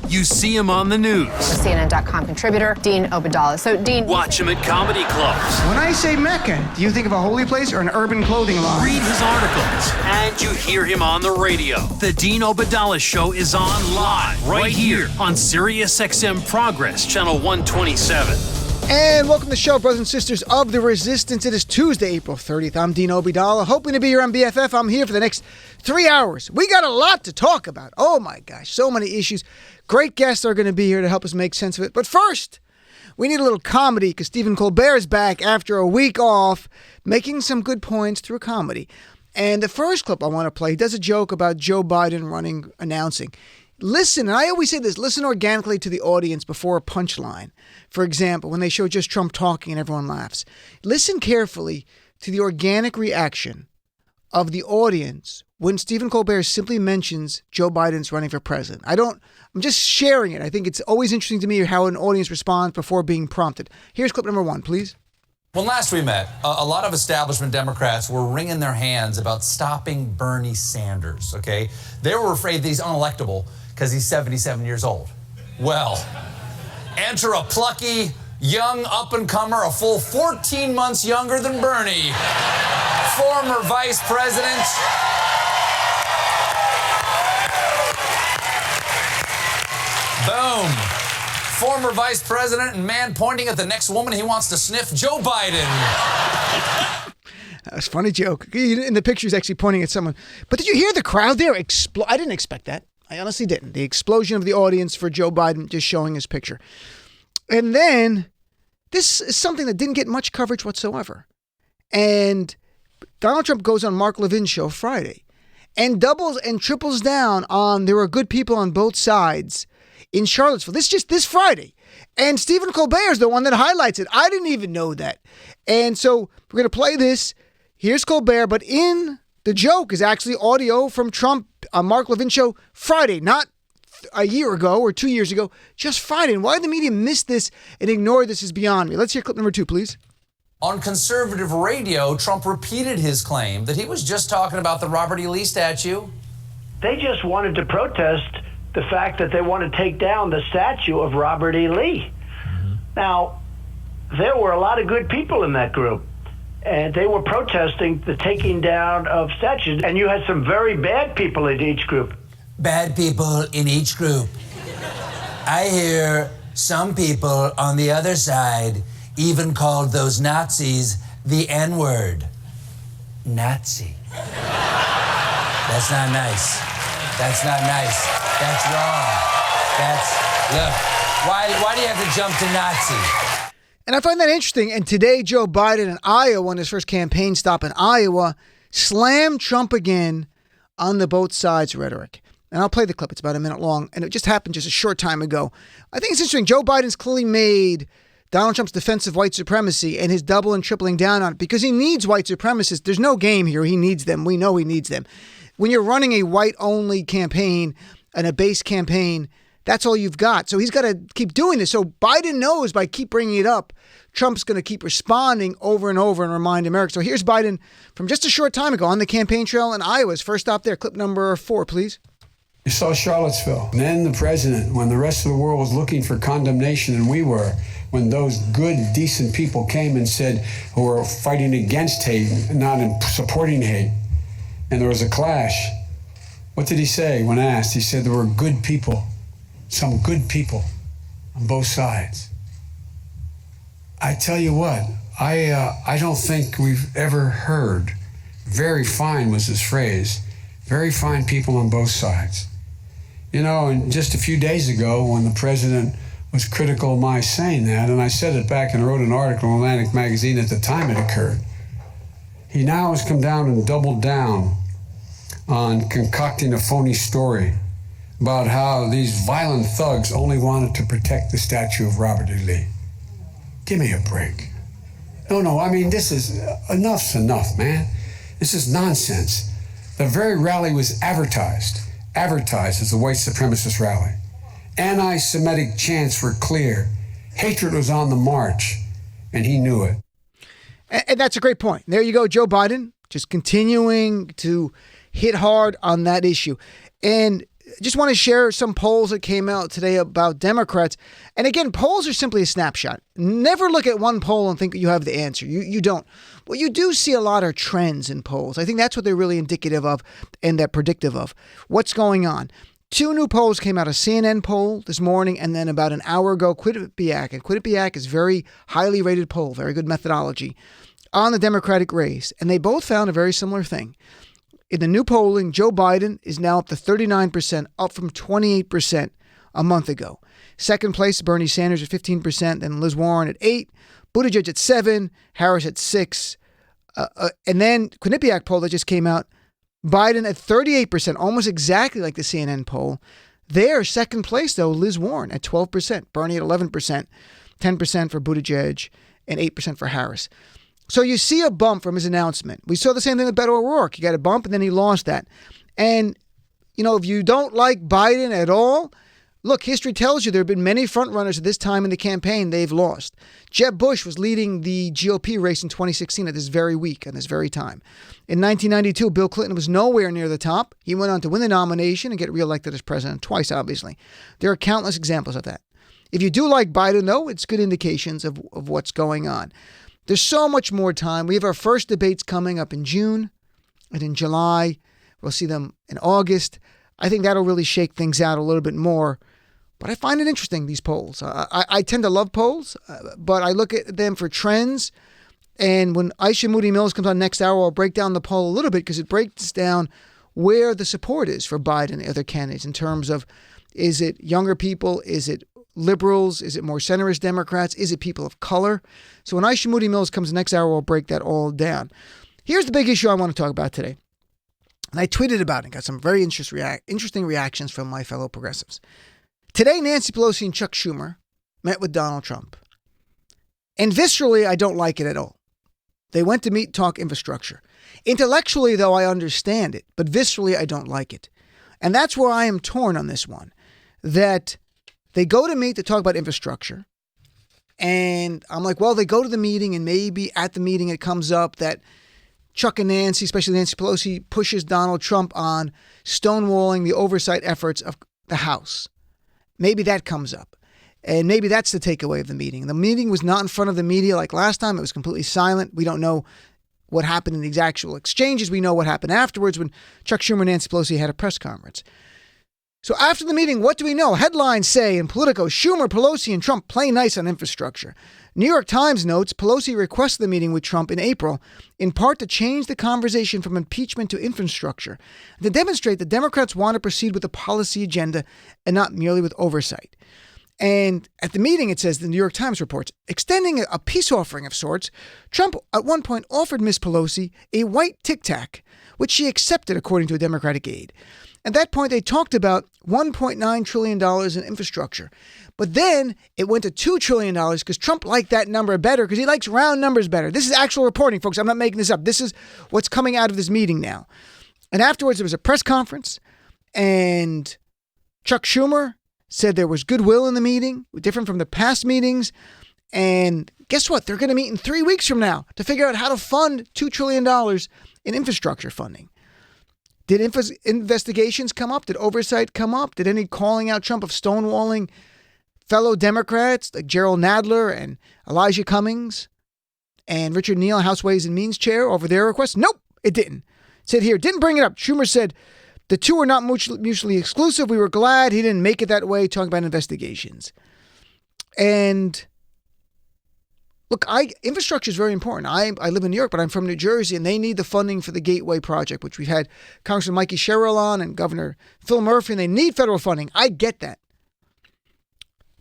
you see him on the news. CNN.com contributor, Dean Obeidallah. So, Dean, Watch him at comedy clubs. When I say Mecca, do you think of a holy place or an urban clothing line? Read his articles. And you hear him on the radio. The Dean Obeidallah Show is on live right here on SiriusXM Progress, channel 127. And welcome to the show, brothers and sisters of the Resistance. It is Tuesday, April 30th. I'm Dean Obeidallah, hoping to be your MBFF. I'm here for the next 3 hours. We got a lot to talk about. Oh my gosh, so many issues. Great guests are going to be here to help us make sense of it. But first, we need a little comedy because Stephen Colbert is back after a week off, making some good points through comedy. And the first clip I want to play, he does a joke about Joe Biden announcing. Listen, and I always say this, listen organically to the audience before a punchline. For example, when they show just Trump talking and everyone laughs. Listen carefully to the organic reaction of the audience when Stephen Colbert simply mentions Joe Biden's running for president. I'm just sharing it. I think it's always interesting to me how an audience responds before being prompted. Here's clip number 1, please. When last we met, a lot of establishment Democrats were wringing their hands about stopping Bernie Sanders, okay? They were afraid that he's unelectable because he's 77 years old. Well, enter a plucky, young up-and-comer, a full 14 months younger than Bernie, former vice president, boom, former vice president and man pointing at the next woman he wants to sniff, Joe Biden. That was a funny joke. In the picture, he's actually pointing at someone. But did you hear the crowd there explode? I didn't expect that. I honestly didn't. The explosion of the audience for Joe Biden just showing his picture. And then this is something that didn't get much coverage whatsoever. And Donald Trump goes on Mark Levin's show Friday and doubles and triples down on there were good people on both sides in Charlottesville. This just this Friday. And Stephen Colbert is the one that highlights it. I didn't even know that. And so we're going to play this. Here's Colbert, but in the joke is actually audio from Trump on Mark Levin show Friday, not a year ago or 2 years ago, just Friday. And why the media missed this and ignored this is beyond me. Let's hear clip number 2, please. On conservative radio, Trump repeated his claim that he was just talking about the Robert E. Lee statue. They just wanted to protest the fact that they want to take down the statue of Robert E. Lee. Now, there were a lot of good people in that group, and they were protesting the taking down of statues. And you had some very bad people in each group. Bad people in each group. I hear some people on the other side even called those Nazis the N-word. Nazi. That's not nice. That's not nice. That's wrong. Look, why do you have to jump to Nazi? And I find that interesting. And today, Joe Biden in Iowa, on his first campaign stop in Iowa, slammed Trump again on the both sides rhetoric. And I'll play the clip. It's about a minute long. And it just happened just a short time ago. I think it's interesting. Joe Biden's clearly made Donald Trump's defense of white supremacy and his double and tripling down on it because he needs white supremacists. There's no game here. He needs them. We know he needs them. When you're running a white-only campaign and a base campaign, that's all you've got. So he's got to keep doing this. So Biden knows by keep bringing it up, Trump's going to keep responding over and over and remind America. So here's Biden from just a short time ago on the campaign trail in Iowa. His first stop there. Clip number 4, please. You saw Charlottesville. And then the president, when the rest of the world was looking for condemnation, and we were, when those good, decent people came and said, who were fighting against hate, not in supporting hate, and there was a clash. What did he say when asked? He said there were good people, some good people on both sides. I tell you what, I don't think we've ever heard, very fine was his phrase, very fine people on both sides. You know, and just a few days ago when the president was critical of my saying that, and I said it back and wrote an article in Atlantic Magazine at the time it occurred, he now has come down and doubled down on concocting a phony story about how these violent thugs only wanted to protect the statue of Robert E. Lee. Give me a break. No, I mean, this is, enough's enough, man. This is nonsense. The very rally was advertised as a white supremacist rally. Anti-Semitic chants were clear. Hatred was on the march, and he knew it. And that's a great point. There you go, Joe Biden, just continuing to hit hard on that issue. And just want to share some polls that came out today about Democrats. And again, polls are simply a snapshot. Never look at one poll and think you have the answer. You don't. What you do see a lot are trends in polls. I think that's what they're really indicative of and they're predictive of. What's going on? 2 new polls came out, a CNN poll this morning, and then about an hour ago, Quinnipiac. And Quinnipiac is very highly rated poll, very good methodology on the Democratic race. And they both found a very similar thing. In the new polling, Joe Biden is now up to 39%, up from 28% a month ago. Second place, Bernie Sanders at 15%, then Liz Warren at 8%, Buttigieg at 7%, Harris at 6%. And then Quinnipiac poll that just came out, Biden at 38%, almost exactly like the CNN poll. There, second place, though, Liz Warren at 12%, Bernie at 11%, 10% for Buttigieg, and 8% for Harris. So you see a bump from his announcement. We saw the same thing with Beto O'Rourke. He got a bump and then he lost that. And, if you don't like Biden at all, look, history tells you there have been many frontrunners at this time in the campaign they've lost. Jeb Bush was leading the GOP race in 2016 at this very week, at this very time. In 1992, Bill Clinton was nowhere near the top. He went on to win the nomination and get reelected as president twice, obviously. There are countless examples of that. If you do like Biden, though, it's good indications of what's going on. There's so much more time. We have our first debates coming up in June and in July. We'll see them in August. I think that'll really shake things out a little bit more. But I find it interesting, these polls. I tend to love polls, but I look at them for trends. And when Aisha Moody Mills comes on next hour, I'll break down the poll a little bit because it breaks down where the support is for Biden and the other candidates in terms of, is it younger people? Is it liberals? Is it more centrist Democrats? Is it people of color? So when Aisha Moody Mills comes next hour, we'll break that all down. Here's the big issue I want to talk about today. And I tweeted about it and got some very interesting reactions from my fellow progressives. Today, Nancy Pelosi and Chuck Schumer met with Donald Trump. And viscerally, I don't like it at all. They went to meet, talk infrastructure. Intellectually, though, I understand it. But viscerally, I don't like it. And that's where I am torn on this one. That they go to meet to talk about infrastructure. And I'm like, well, they go to the meeting and maybe at the meeting it comes up that Chuck and Nancy, especially Nancy Pelosi, pushes Donald Trump on stonewalling the oversight efforts of the House. Maybe that comes up. And maybe that's the takeaway of the meeting. The meeting was not in front of the media like last time. It was completely silent. We don't know what happened in these actual exchanges. We know what happened afterwards when Chuck Schumer and Nancy Pelosi had a press conference. So after the meeting, what do we know? Headlines say in Politico, Schumer, Pelosi, and Trump play nice on infrastructure. New York Times notes Pelosi requested the meeting with Trump in April, in part to change the conversation from impeachment to infrastructure, to demonstrate that Democrats want to proceed with a policy agenda and not merely with oversight. And at the meeting, it says, the New York Times reports, extending a peace offering of sorts, Trump at one point offered Ms. Pelosi a white Tic Tac, which she accepted according to a Democratic aide. At that point, they talked about $1.9 trillion in infrastructure. But then it went to $2 trillion because Trump liked that number better because he likes round numbers better. This is actual reporting, folks. I'm not making this up. This is what's coming out of this meeting now. And afterwards, there was a press conference, and Chuck Schumer said there was goodwill in the meeting, different from the past meetings. And guess what? They're going to meet in 3 weeks from now to figure out how to fund $2 trillion in infrastructure funding. Did investigations come up? Did oversight come up? Did any calling out Trump of stonewalling fellow Democrats like Gerald Nadler and Elijah Cummings and Richard Neal, House Ways and Means chair, over their request? Nope, it didn't. It said here, didn't bring it up. Schumer said, the two are not mutually exclusive. We were glad he didn't make it that way, talking about investigations. And look, infrastructure is very important. I live in New York, but I'm from New Jersey, and they need the funding for the Gateway Project, which we've had Congressman Mikey Sherrill on and Governor Phil Murphy, and they need federal funding. I get that.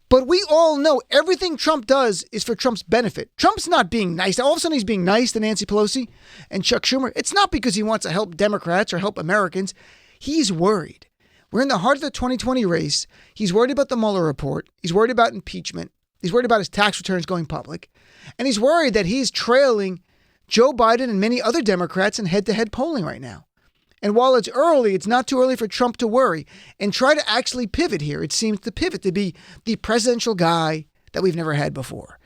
But we all know everything Trump does is for Trump's benefit. Trump's not being nice. All of a sudden, he's being nice to Nancy Pelosi and Chuck Schumer. It's not because he wants to help Democrats or help Americans. He's worried. We're in the heart of the 2020 race. He's worried about the Mueller report. He's worried about impeachment. He's worried about his tax returns going public. And he's worried that he's trailing Joe Biden and many other Democrats in head-to-head polling right now. And while it's early, it's not too early for Trump to worry and try to actually pivot here. It seems to pivot to be the presidential guy that we've never had before.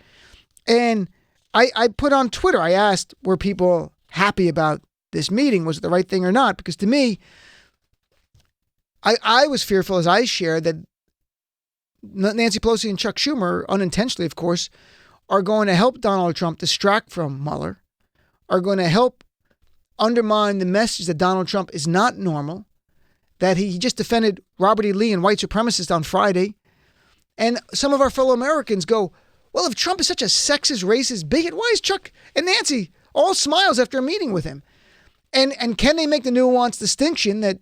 And I put on Twitter, I asked, were people happy about this meeting? Was it the right thing or not? Because to me, I was fearful, as I shared, that Nancy Pelosi and Chuck Schumer, unintentionally, of course, are going to help Donald Trump distract from Mueller, are going to help undermine the message that Donald Trump is not normal, that he just defended Robert E. Lee and white supremacists on Friday. And some of our fellow Americans go, well, if Trump is such a sexist, racist bigot, why is Chuck and Nancy all smiles after a meeting with him? And can they make the nuanced distinction that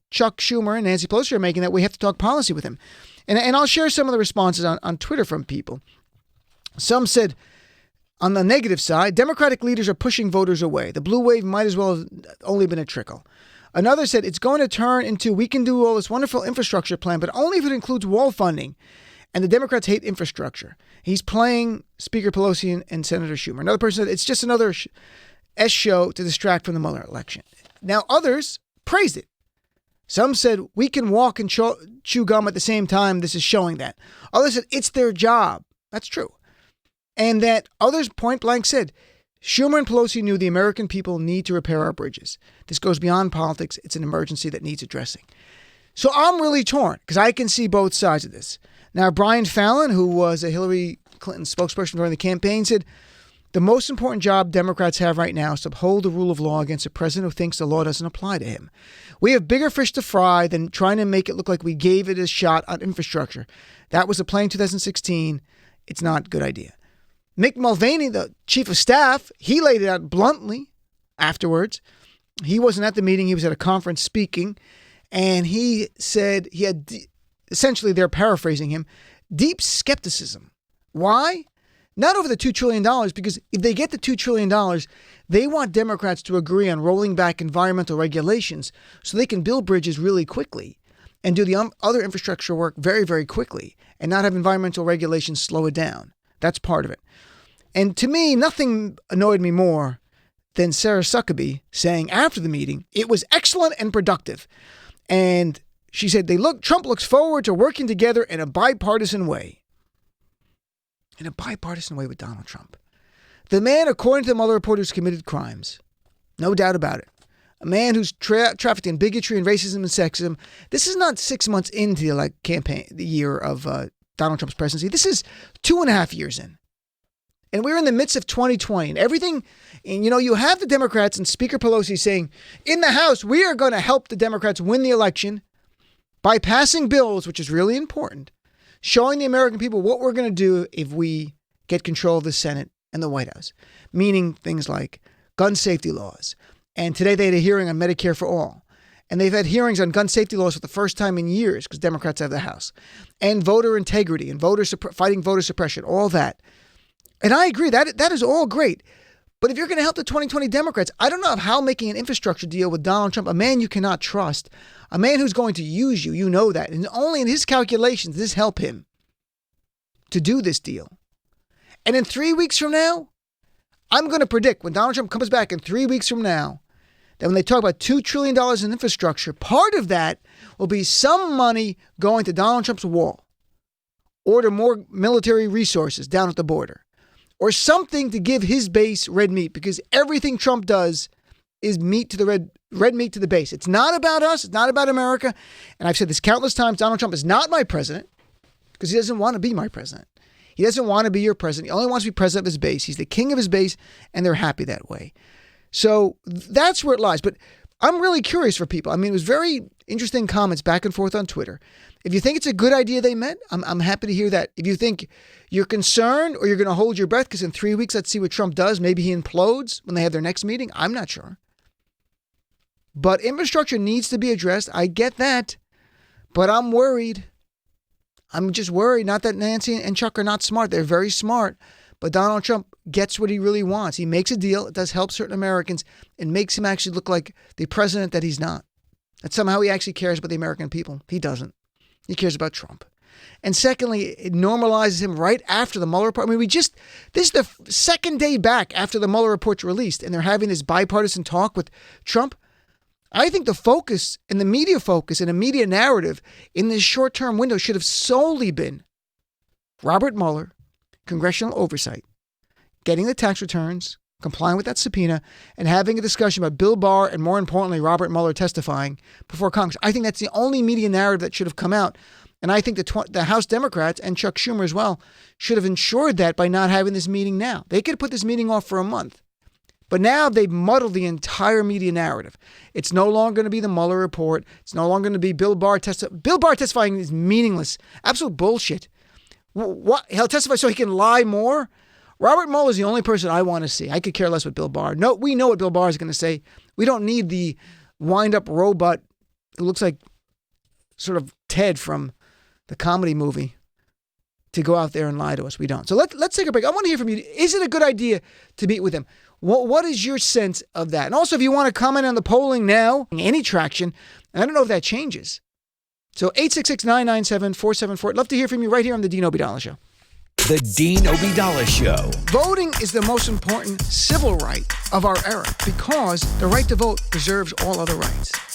Chuck Schumer and Nancy Pelosi are making, that we have to talk policy with him? And I'll share some of the responses on Twitter from people. Some said, on the negative side, Democratic leaders are pushing voters away. The blue wave might as well have only been a trickle. Another said, it's going to turn into, we can do all this wonderful infrastructure plan, but only if it includes wall funding. And the Democrats hate infrastructure. He's playing Speaker Pelosi and Senator Schumer. Another person said, it's just another S show to distract from the Mueller election. Now, others praised it. Some said, we can walk and chew gum at the same time. This is showing that. Others said, it's their job. That's true. And that others point blank said, Schumer and Pelosi knew the American people need to repair our bridges. This goes beyond politics. It's an emergency that needs addressing. So I'm really torn because I can see both sides of this. Now, Brian Fallon, who was a Hillary Clinton spokesperson during the campaign, said, the most important job Democrats have right now is to uphold the rule of law against a president who thinks the law doesn't apply to him. We have bigger fish to fry than trying to make it look like we gave it a shot on infrastructure. That was the play in 2016. It's not a good idea. Mick Mulvaney, the chief of staff, he laid it out bluntly afterwards. He wasn't at the meeting. He was at a conference speaking. And he said he had, essentially they're paraphrasing him, deep skepticism. Why? Not over the $2 trillion, because if they get the $2 trillion, they want Democrats to agree on rolling back environmental regulations so they can build bridges really quickly and do the other infrastructure work very, very quickly and not have environmental regulations slow it down. That's part of it. And to me, nothing annoyed me more than Sarah Huckabee saying after the meeting, it was excellent and productive. And she said, Trump looks forward to working together in a bipartisan way. In a bipartisan way with Donald Trump. The man, according to the Mueller report, who's committed crimes. No doubt about it. A man who's trafficked in bigotry and racism and sexism. This is not 6 months into the year of Donald Trump's presidency. This is 2.5 years in. And we're in the midst of 2020 and everything. And, you have the Democrats and Speaker Pelosi saying, in the House, we are going to help the Democrats win the election by passing bills, which is really important, showing the American people what we're going to do if we get control of the Senate and the White House, meaning things like gun safety laws. And today they had a hearing on Medicare for all. And they've had hearings on gun safety laws for the first time in years because Democrats have the House. And voter integrity and fighting voter suppression, all that. And I agree, that is all great. But if you're going to help the 2020 Democrats, I don't know how making an infrastructure deal with Donald Trump, a man you cannot trust, a man who's going to use you, you know that. And only in his calculations does this help him to do this deal. And in 3 weeks from now, I'm going to predict when Donald Trump comes back in 3 weeks from now, that when they talk about $2 trillion in infrastructure, part of that will be some money going to Donald Trump's wall, or to more military resources down at the border, or something to give his base red meat, because everything Trump does is meat to the red meat to the base. It's not about us. It's not about America. And I've said this countless times. Donald Trump is not my president because he doesn't want to be my president. He doesn't want to be your president. He only wants to be president of his base. He's the king of his base, and they're happy that way. So that's where it lies. But I'm really curious for people. I mean, it was very interesting comments back and forth on Twitter. If you think it's a good idea they met, I'm happy to hear that. If you think you're concerned or you're going to hold your breath because in 3 weeks, let's see what Trump does. Maybe he implodes when they have their next meeting. I'm not sure. But infrastructure needs to be addressed. I get that. But I'm worried. I'm just worried. Not that Nancy and Chuck are not smart. They're very smart. But Donald Trump gets what he really wants. He makes a deal. It does help certain Americans and makes him actually look like the president that he's not. That somehow he actually cares about the American people. He doesn't. He cares about Trump. And secondly, it normalizes him right after the Mueller report. I mean, this is the second day back after the Mueller report's released, and they're having this bipartisan talk with Trump. I think the focus and the media focus and the media narrative in this short-term window should have solely been Robert Mueller, congressional oversight, getting the tax returns, complying with that subpoena, and having a discussion about Bill Barr and, more importantly, Robert Mueller testifying before Congress. I think that's the only media narrative that should have come out. And I think the House Democrats and Chuck Schumer as well should have ensured that by not having this meeting now. They could have put this meeting off for a month. But now they've muddled the entire media narrative. It's no longer going to be the Mueller report. It's no longer going to be Bill Barr testifying. Bill Barr testifying is meaningless. Absolute bullshit. What? He'll testify so he can lie more? Robert Mueller is the only person I want to see. I could care less what Bill Barr. No, we know what Bill Barr is going to say. We don't need the wind-up robot who looks like sort of Ted from the comedy movie to go out there and lie to us. We don't. So let's take a break. I want to hear from you. Is it a good idea to meet with him? What is your sense of that? And also, if you want to comment on the polling now, any traction, I don't know if that changes. So 866-997-4748. I'd love to hear from you right here on the Dean Obeidallah Show. The Dean Obeidallah Show. Voting is the most important civil right of our era because the right to vote preserves all other rights.